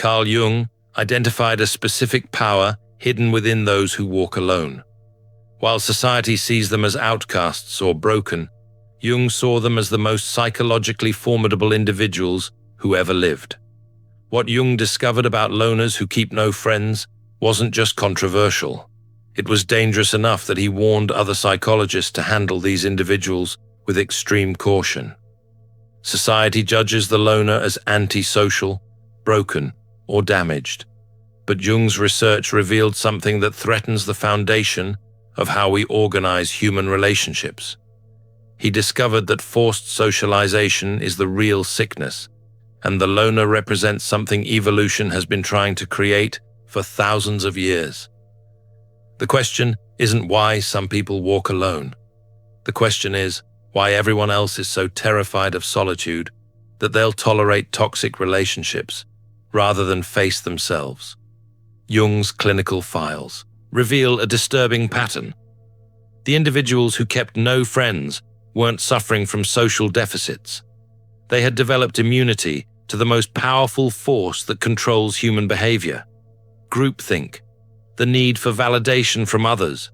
Carl Jung identified a specific power hidden within those who walk alone. While society sees them as outcasts or broken, Jung saw them as the most psychologically formidable individuals who ever lived. What Jung discovered about loners who keep no friends wasn't just controversial. It was dangerous enough that he warned other psychologists to handle these individuals with extreme caution. Society judges the loner as antisocial, broken, or damaged. But Jung's research revealed something that threatens the foundation of how we organize human relationships. He discovered that forced socialization is the real sickness, and the loner represents something evolution has been trying to create for thousands of years. The question isn't why some people walk alone. The question is why everyone else is so terrified of solitude that they'll tolerate toxic relationships rather than face themselves. Jung's clinical files reveal a disturbing pattern. The individuals who kept no friends weren't suffering from social deficits. They had developed immunity to the most powerful force that controls human behavior: groupthink, the need for validation from others,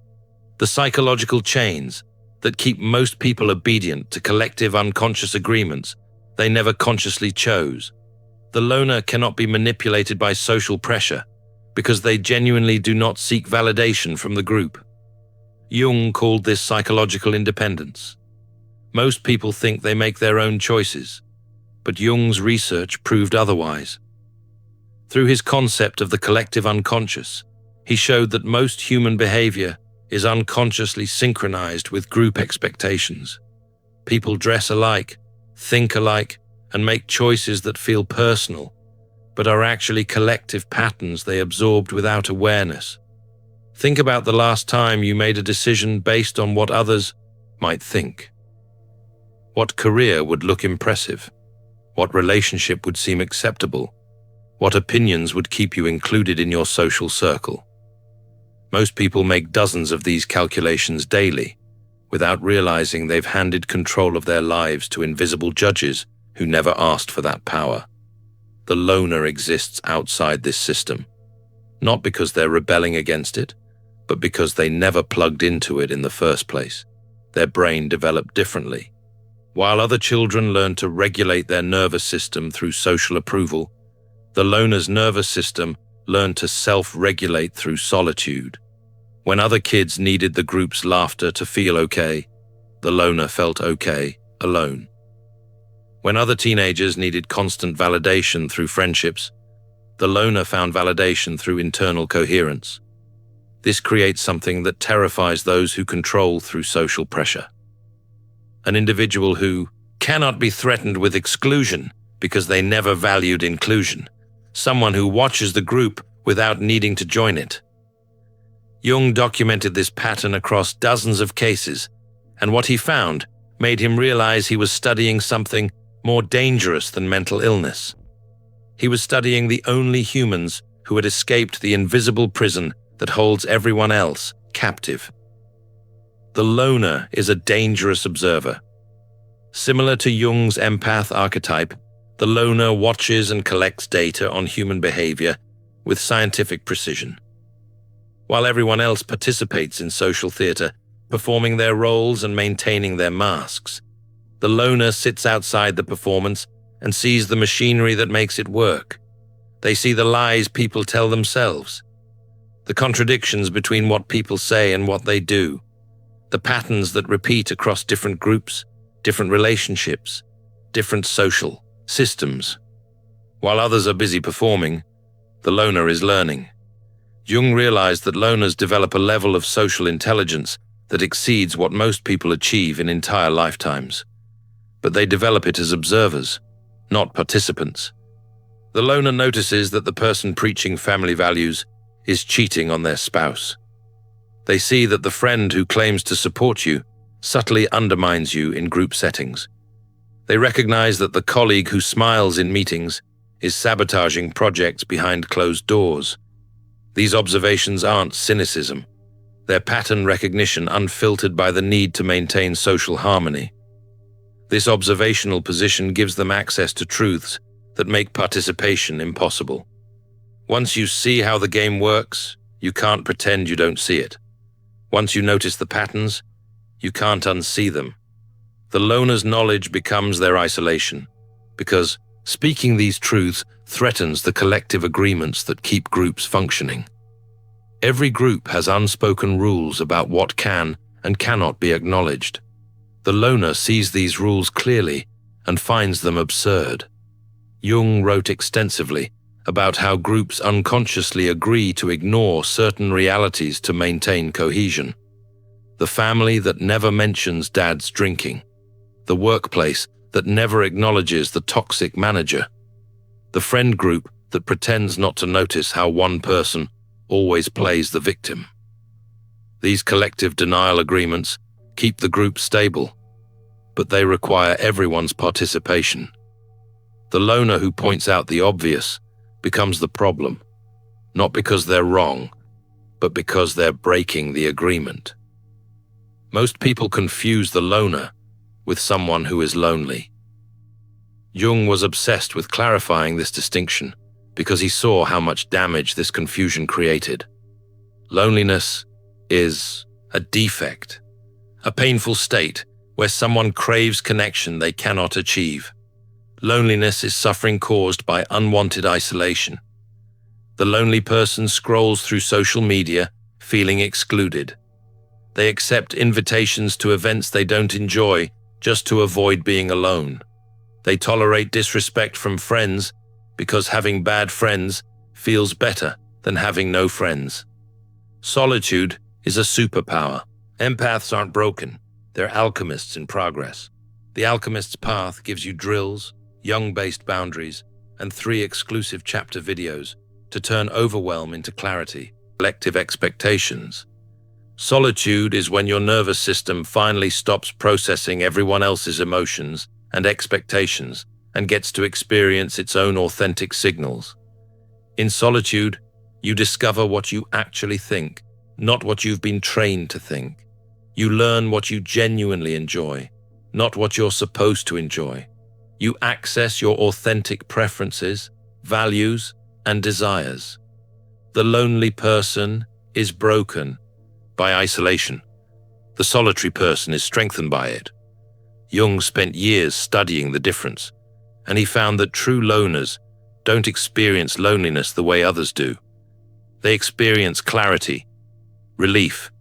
the psychological chains that keep most people obedient to collective unconscious agreements they never consciously chose. The loner cannot be manipulated by social pressure because they genuinely do not seek validation from the group. Jung called this psychological independence. Most people think they make their own choices, but Jung's research proved otherwise. Through his concept of the collective unconscious, he showed that most human behavior is unconsciously synchronized with group expectations. People dress alike, think alike, and make choices that feel personal, but are actually collective patterns they absorbed without awareness. Think about the last time you made a decision based on what others might think. What career would look impressive? What relationship would seem acceptable? What opinions would keep you included in your social circle? Most people make dozens of these calculations daily, without realizing they've handed control of their lives to invisible judges who never asked for that power. The loner exists outside this system, not because they're rebelling against it, but because they never plugged into it in the first place. Their brain developed differently. While other children learn to regulate their nervous system through social approval, the loner's nervous system learned to self-regulate through solitude. When other kids needed the group's laughter to feel okay, the loner felt okay alone. When other teenagers needed constant validation through friendships, the loner found validation through internal coherence. This creates something that terrifies those who control through social pressure. An individual who cannot be threatened with exclusion because they never valued inclusion. Someone who watches the group without needing to join it. Jung documented this pattern across dozens of cases, and what he found made him realize he was studying something more dangerous than mental illness. He was studying the only humans who had escaped the invisible prison that holds everyone else captive. The loner is a dangerous observer. Similar to Jung's empath archetype, the loner watches and collects data on human behavior with scientific precision. While everyone else participates in social theater, performing their roles and maintaining their masks, the loner sits outside the performance and sees the machinery that makes it work. They see the lies people tell themselves, the contradictions between what people say and what they do, the patterns that repeat across different groups, different relationships, different social systems. While others are busy performing, the loner is learning. Jung realized that loners develop a level of social intelligence that exceeds what most people achieve in entire lifetimes. But they develop it as observers, not participants. The loner notices that the person preaching family values is cheating on their spouse. They see that the friend who claims to support you subtly undermines you in group settings. They recognize that the colleague who smiles in meetings is sabotaging projects behind closed doors. These observations aren't cynicism. They're pattern recognition unfiltered by the need to maintain social harmony. This observational position gives them access to truths that make participation impossible. Once you see how the game works, you can't pretend you don't see it. Once you notice the patterns, you can't unsee them. The loner's knowledge becomes their isolation, because speaking these truths threatens the collective agreements that keep groups functioning. Every group has unspoken rules about what can and cannot be acknowledged. The loner sees these rules clearly and finds them absurd. Jung wrote extensively about how groups unconsciously agree to ignore certain realities to maintain cohesion. The family that never mentions dad's drinking. The workplace that never acknowledges the toxic manager. The friend group that pretends not to notice how one person always plays the victim. These collective denial agreements keep the group stable, but they require everyone's participation. The loner who points out the obvious becomes the problem, not because they're wrong, but because they're breaking the agreement. Most people confuse the loner with someone who is lonely. Jung was obsessed with clarifying this distinction because he saw how much damage this confusion created. Loneliness is a defect, a painful state where someone craves connection they cannot achieve. Loneliness is suffering caused by unwanted isolation. The lonely person scrolls through social media, feeling excluded. They accept invitations to events they don't enjoy just to avoid being alone. They tolerate disrespect from friends because having bad friends feels better than having no friends. Solitude is a superpower. Empaths aren't broken. They're alchemists in progress. The alchemist's path gives you drills, Jung-based boundaries, and 3 exclusive chapter videos to turn overwhelm into clarity, collective expectations. Solitude is when your nervous system finally stops processing everyone else's emotions and expectations and gets to experience its own authentic signals. In solitude, you discover what you actually think, not what you've been trained to think. You learn what you genuinely enjoy, not what you're supposed to enjoy. You access your authentic preferences, values, and desires. The lonely person is broken by isolation. The solitary person is strengthened by it. Jung spent years studying the difference, and he found that true loners don't experience loneliness the way others do. They experience clarity, relief,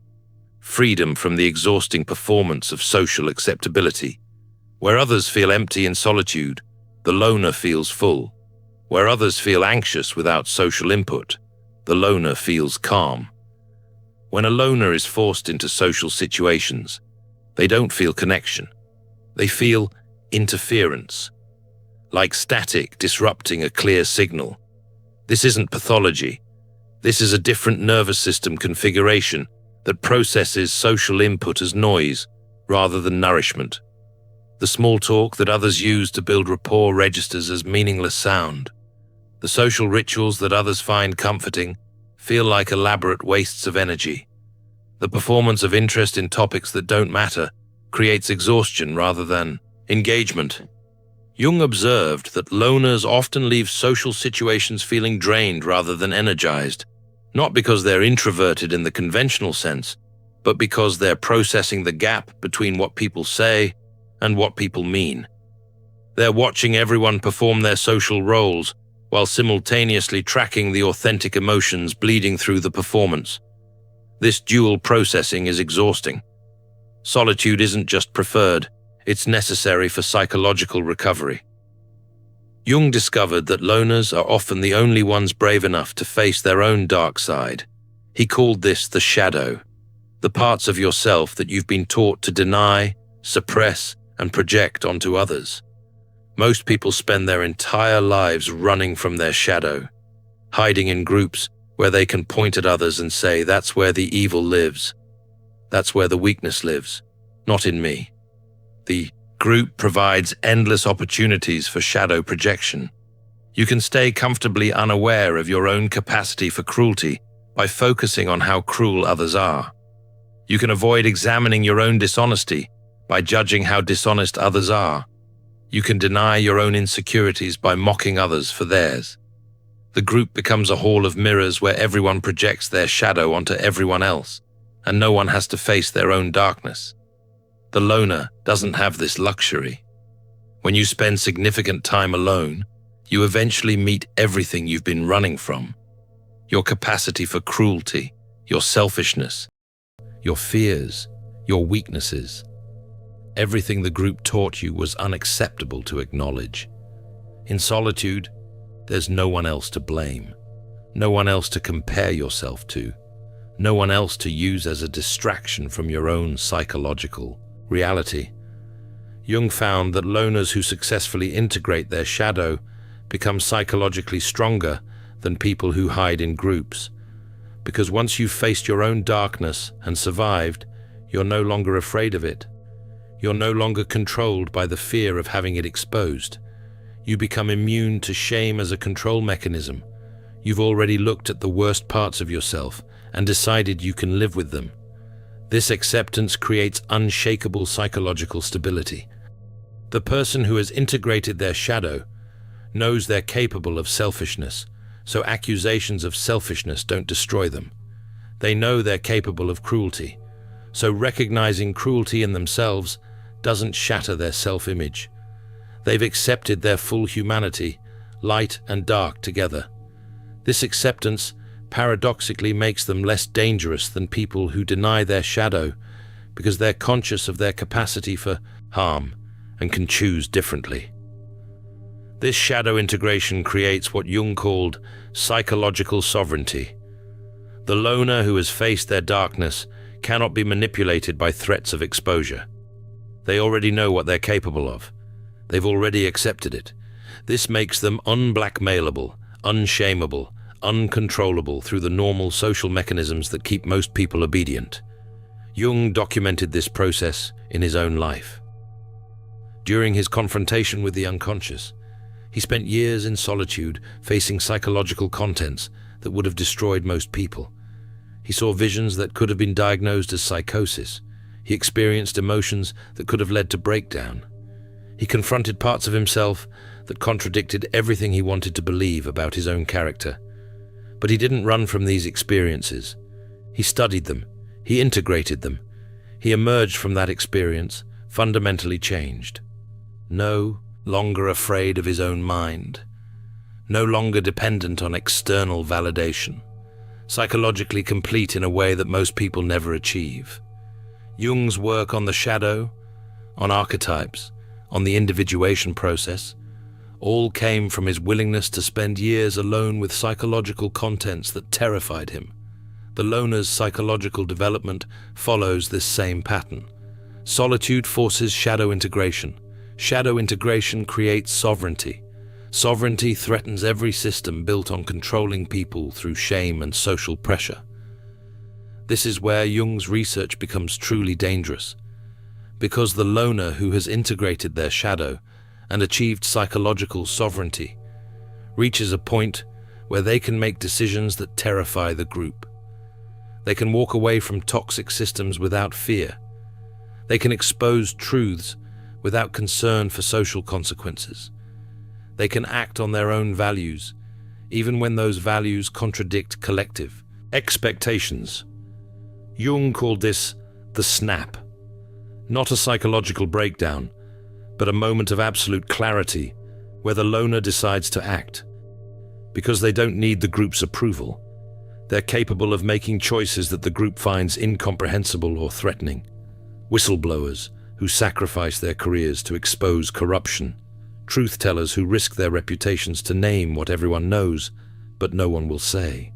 freedom from the exhausting performance of social acceptability. Where others feel empty in solitude, the loner feels full. Where others feel anxious without social input, the loner feels calm. When a loner is forced into social situations, they don't feel connection. They feel interference, like static disrupting a clear signal. This isn't pathology. This is a different nervous system configuration that processes social input as noise rather than nourishment. The small talk that others use to build rapport registers as meaningless sound. The social rituals that others find comforting feel like elaborate wastes of energy. The performance of interest in topics that don't matter creates exhaustion rather than engagement. Jung observed that loners often leave social situations feeling drained rather than energized, not because they're introverted in the conventional sense, but because they're processing the gap between what people say and what people mean. They're watching everyone perform their social roles while simultaneously tracking the authentic emotions bleeding through the performance. This dual processing is exhausting. Solitude isn't just preferred, it's necessary for psychological recovery. Jung discovered that loners are often the only ones brave enough to face their own dark side. He called this the shadow, the parts of yourself that you've been taught to deny, suppress, and project onto others. Most people spend their entire lives running from their shadow, hiding in groups where they can point at others and say, "That's where the evil lives. That's where the weakness lives, not in me." The group provides endless opportunities for shadow projection. You can stay comfortably unaware of your own capacity for cruelty by focusing on how cruel others are. You can avoid examining your own dishonesty by judging how dishonest others are. You can deny your own insecurities by mocking others for theirs. The group becomes a hall of mirrors where everyone projects their shadow onto everyone else, and no one has to face their own darkness. The loner doesn't have this luxury. When you spend significant time alone, you eventually meet everything you've been running from. Your capacity for cruelty, your selfishness, your fears, your weaknesses. Everything the group taught you was unacceptable to acknowledge. In solitude, there's no one else to blame, no one else to compare yourself to, no one else to use as a distraction from your own psychological reality. Jung found that loners who successfully integrate their shadow become psychologically stronger than people who hide in groups, because once you've faced your own darkness and survived, you're no longer afraid of it. You're no longer controlled by the fear of having it exposed. You become immune to shame as a control mechanism. You've already looked at the worst parts of yourself and decided you can live with them. This acceptance creates unshakable psychological stability. The person who has integrated their shadow knows they're capable of selfishness, so accusations of selfishness don't destroy them. They know they're capable of cruelty, so recognizing cruelty in themselves doesn't shatter their self-image. They've accepted their full humanity, light and dark together. This acceptance paradoxically makes them less dangerous than people who deny their shadow because they're conscious of their capacity for harm and can choose differently. This shadow integration creates what Jung called psychological sovereignty. The loner who has faced their darkness cannot be manipulated by threats of exposure. They already know what they're capable of. They've already accepted it. This makes them unblackmailable, unshameable, uncontrollable through the normal social mechanisms that keep most people obedient. Jung documented this process in his own life. During his confrontation with the unconscious, he spent years in solitude, facing psychological contents that would have destroyed most people. He saw visions that could have been diagnosed as psychosis. He experienced emotions that could have led to breakdown. He confronted parts of himself that contradicted everything he wanted to believe about his own character. But he didn't run from these experiences. He studied them. He integrated them. He emerged from that experience fundamentally changed. No longer afraid of his own mind. No longer dependent on external validation. Psychologically complete in a way that most people never achieve. Jung's work on the shadow, on archetypes, on the individuation process, all came from his willingness to spend years alone with psychological contents that terrified him. The loner's psychological development follows this same pattern. Solitude forces shadow integration. Shadow integration creates sovereignty. Sovereignty threatens every system built on controlling people through shame and social pressure. This is where Jung's research becomes truly dangerous, because the loner who has integrated their shadow and achieved psychological sovereignty reaches a point where they can make decisions that terrify the group. They can walk away from toxic systems without fear. They can expose truths without concern for social consequences. They can act on their own values, even when those values contradict collective expectations. Jung called this the snap. Not a psychological breakdown, but a moment of absolute clarity where the loner decides to act. Because they don't need the group's approval. They're capable of making choices that the group finds incomprehensible or threatening. Whistleblowers who sacrifice their careers to expose corruption. Truth-tellers who risk their reputations to name what everyone knows, but no one will say.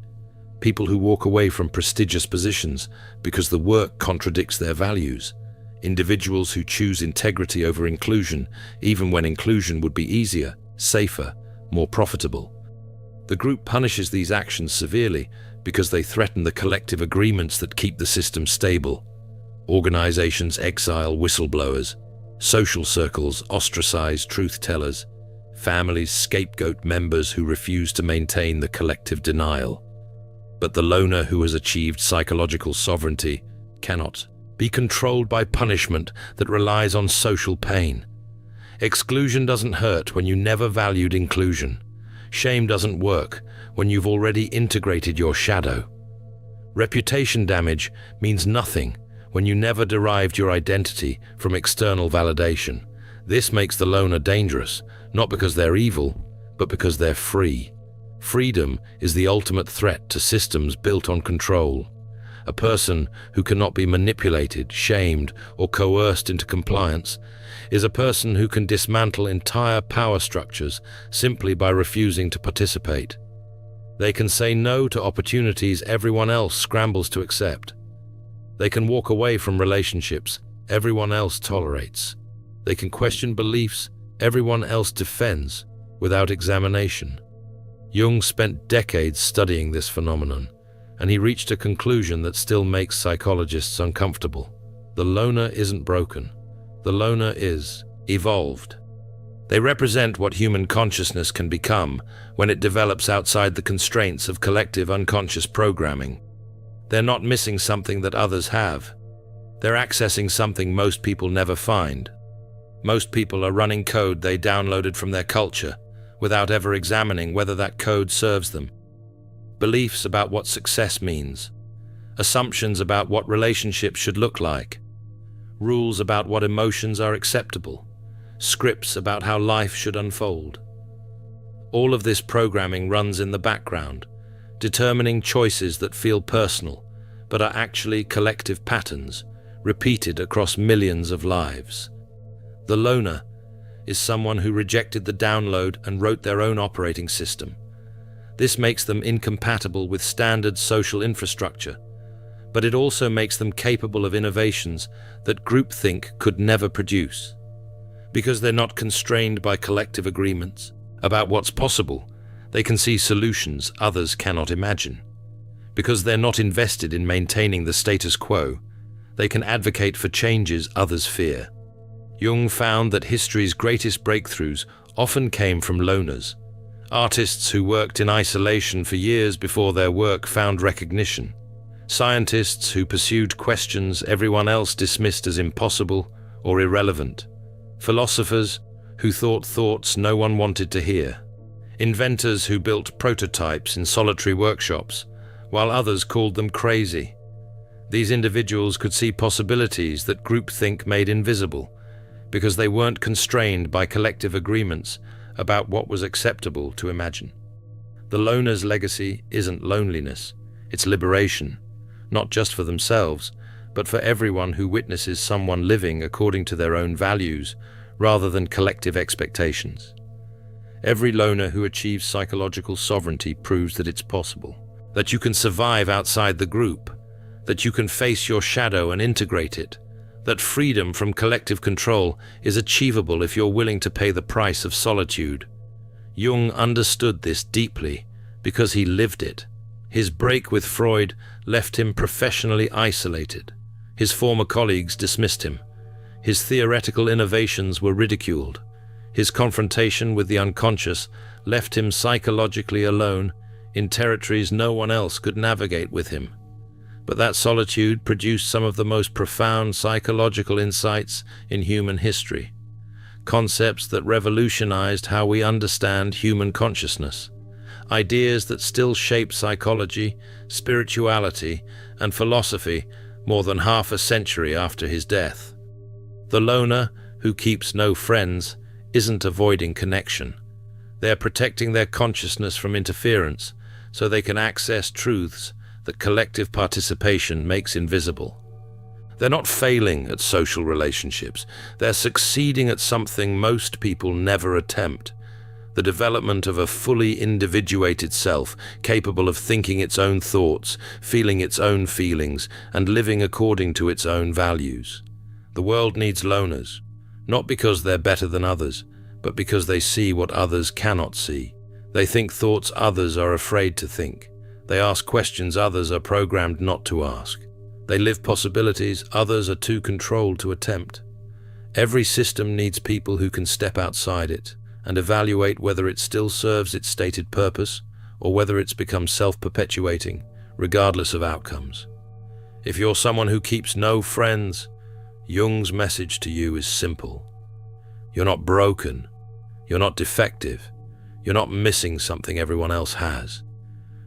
People who walk away from prestigious positions because the work contradicts their values. Individuals who choose integrity over inclusion, even when inclusion would be easier, safer, more profitable. The group punishes these actions severely because they threaten the collective agreements that keep the system stable. Organizations exile whistleblowers. Social circles ostracize truth-tellers. Families scapegoat members who refuse to maintain the collective denial. But the loner who has achieved psychological sovereignty cannot be controlled by punishment that relies on social pain. Exclusion doesn't hurt when you never valued inclusion. Shame doesn't work when you've already integrated your shadow. Reputation damage means nothing when you never derived your identity from external validation. This makes the loner dangerous, not because they're evil, but because they're free. Freedom is the ultimate threat to systems built on control. A person who cannot be manipulated, shamed, or coerced into compliance is a person who can dismantle entire power structures simply by refusing to participate. They can say no to opportunities everyone else scrambles to accept. They can walk away from relationships everyone else tolerates. They can question beliefs everyone else defends without examination. Jung spent decades studying this phenomenon, and he reached a conclusion that still makes psychologists uncomfortable. The loner isn't broken. The loner is evolved. They represent what human consciousness can become when it develops outside the constraints of collective unconscious programming. They're not missing something that others have. They're accessing something most people never find. Most people are running code they downloaded from their culture without ever examining whether that code serves them. Beliefs about what success means, assumptions about what relationships should look like, rules about what emotions are acceptable, scripts about how life should unfold. All of this programming runs in the background, determining choices that feel personal but are actually collective patterns repeated across millions of lives. The loner is someone who rejected the download and wrote their own operating system. This makes them incompatible with standard social infrastructure, but it also makes them capable of innovations that groupthink could never produce. Because they're not constrained by collective agreements about what's possible, they can see solutions others cannot imagine. Because they're not invested in maintaining the status quo, they can advocate for changes others fear. Jung found that history's greatest breakthroughs often came from loners, artists who worked in isolation for years before their work found recognition, scientists who pursued questions everyone else dismissed as impossible or irrelevant, philosophers who thought thoughts no one wanted to hear, inventors who built prototypes in solitary workshops, while others called them crazy. These individuals could see possibilities that groupthink made invisible, because they weren't constrained by collective agreements about what was acceptable to imagine. The loner's legacy isn't loneliness, it's liberation, not just for themselves, but for everyone who witnesses someone living according to their own values rather than collective expectations. Every loner who achieves psychological sovereignty proves that it's possible, that you can survive outside the group, that you can face your shadow and integrate it, that freedom from collective control is achievable if you're willing to pay the price of solitude. Jung understood this deeply because he lived it. His break with Freud left him professionally isolated. His former colleagues dismissed him. His theoretical innovations were ridiculed. His confrontation with the unconscious left him psychologically alone in territories no one else could navigate with him. But that solitude produced some of the most profound psychological insights in human history, concepts that revolutionized how we understand human consciousness, ideas that still shape psychology, spirituality, and philosophy more than half a century after his death. The loner, who keeps no friends, isn't avoiding connection. They're protecting their consciousness from interference so they can access truths that collective participation makes invisible. They're not failing at social relationships. They're succeeding at something most people never attempt: the development of a fully individuated self, capable of thinking its own thoughts, feeling its own feelings, and living according to its own values. The world needs loners, not because they're better than others, but because they see what others cannot see. They think thoughts others are afraid to think. They ask questions others are programmed not to ask. They live possibilities others are too controlled to attempt. Every system needs people who can step outside it and evaluate whether it still serves its stated purpose or whether it's become self-perpetuating, regardless of outcomes. If you're someone who keeps no friends, Jung's message to you is simple. You're not broken. You're not defective. You're not missing something everyone else has.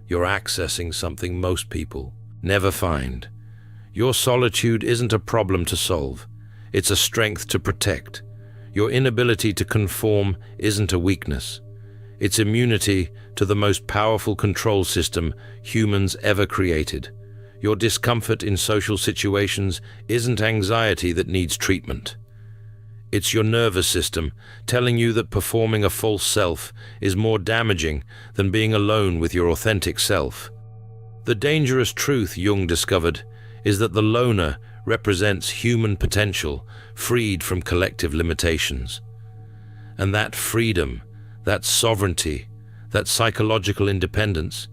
You're accessing something most people never find. Your solitude isn't a problem to solve. It's a strength to protect. Your inability to conform isn't a weakness. It's immunity to the most powerful control system humans ever created. Your discomfort in social situations isn't anxiety that needs treatment. It's your nervous system telling you that performing a false self is more damaging than being alone with your authentic self. The dangerous truth Jung discovered is that the loner represents human potential freed from collective limitations. And that freedom, that sovereignty, that psychological independence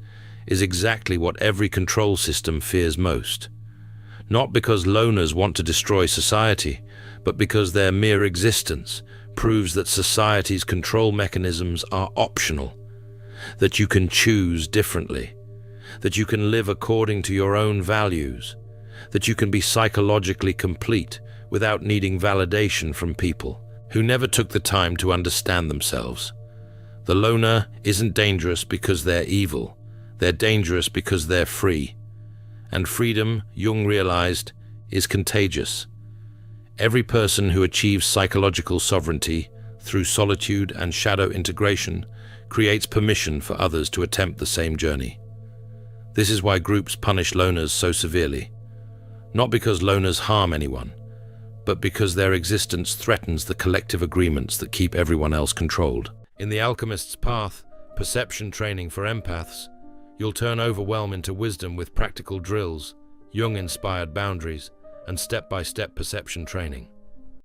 is exactly what every control system fears most. Not because loners want to destroy society, but because their mere existence proves that society's control mechanisms are optional, that you can choose differently, that you can live according to your own values, that you can be psychologically complete without needing validation from people who never took the time to understand themselves. The loner isn't dangerous because they're evil. They're dangerous because they're free. And freedom, Jung realized, is contagious. Every person who achieves psychological sovereignty through solitude and shadow integration creates permission for others to attempt the same journey. This is why groups punish loners so severely. Not because loners harm anyone, but because their existence threatens the collective agreements that keep everyone else controlled. In The Alchemist's Path, perception training for empaths, you'll turn overwhelm into wisdom with practical drills, Jung-inspired boundaries, and step-by-step perception training.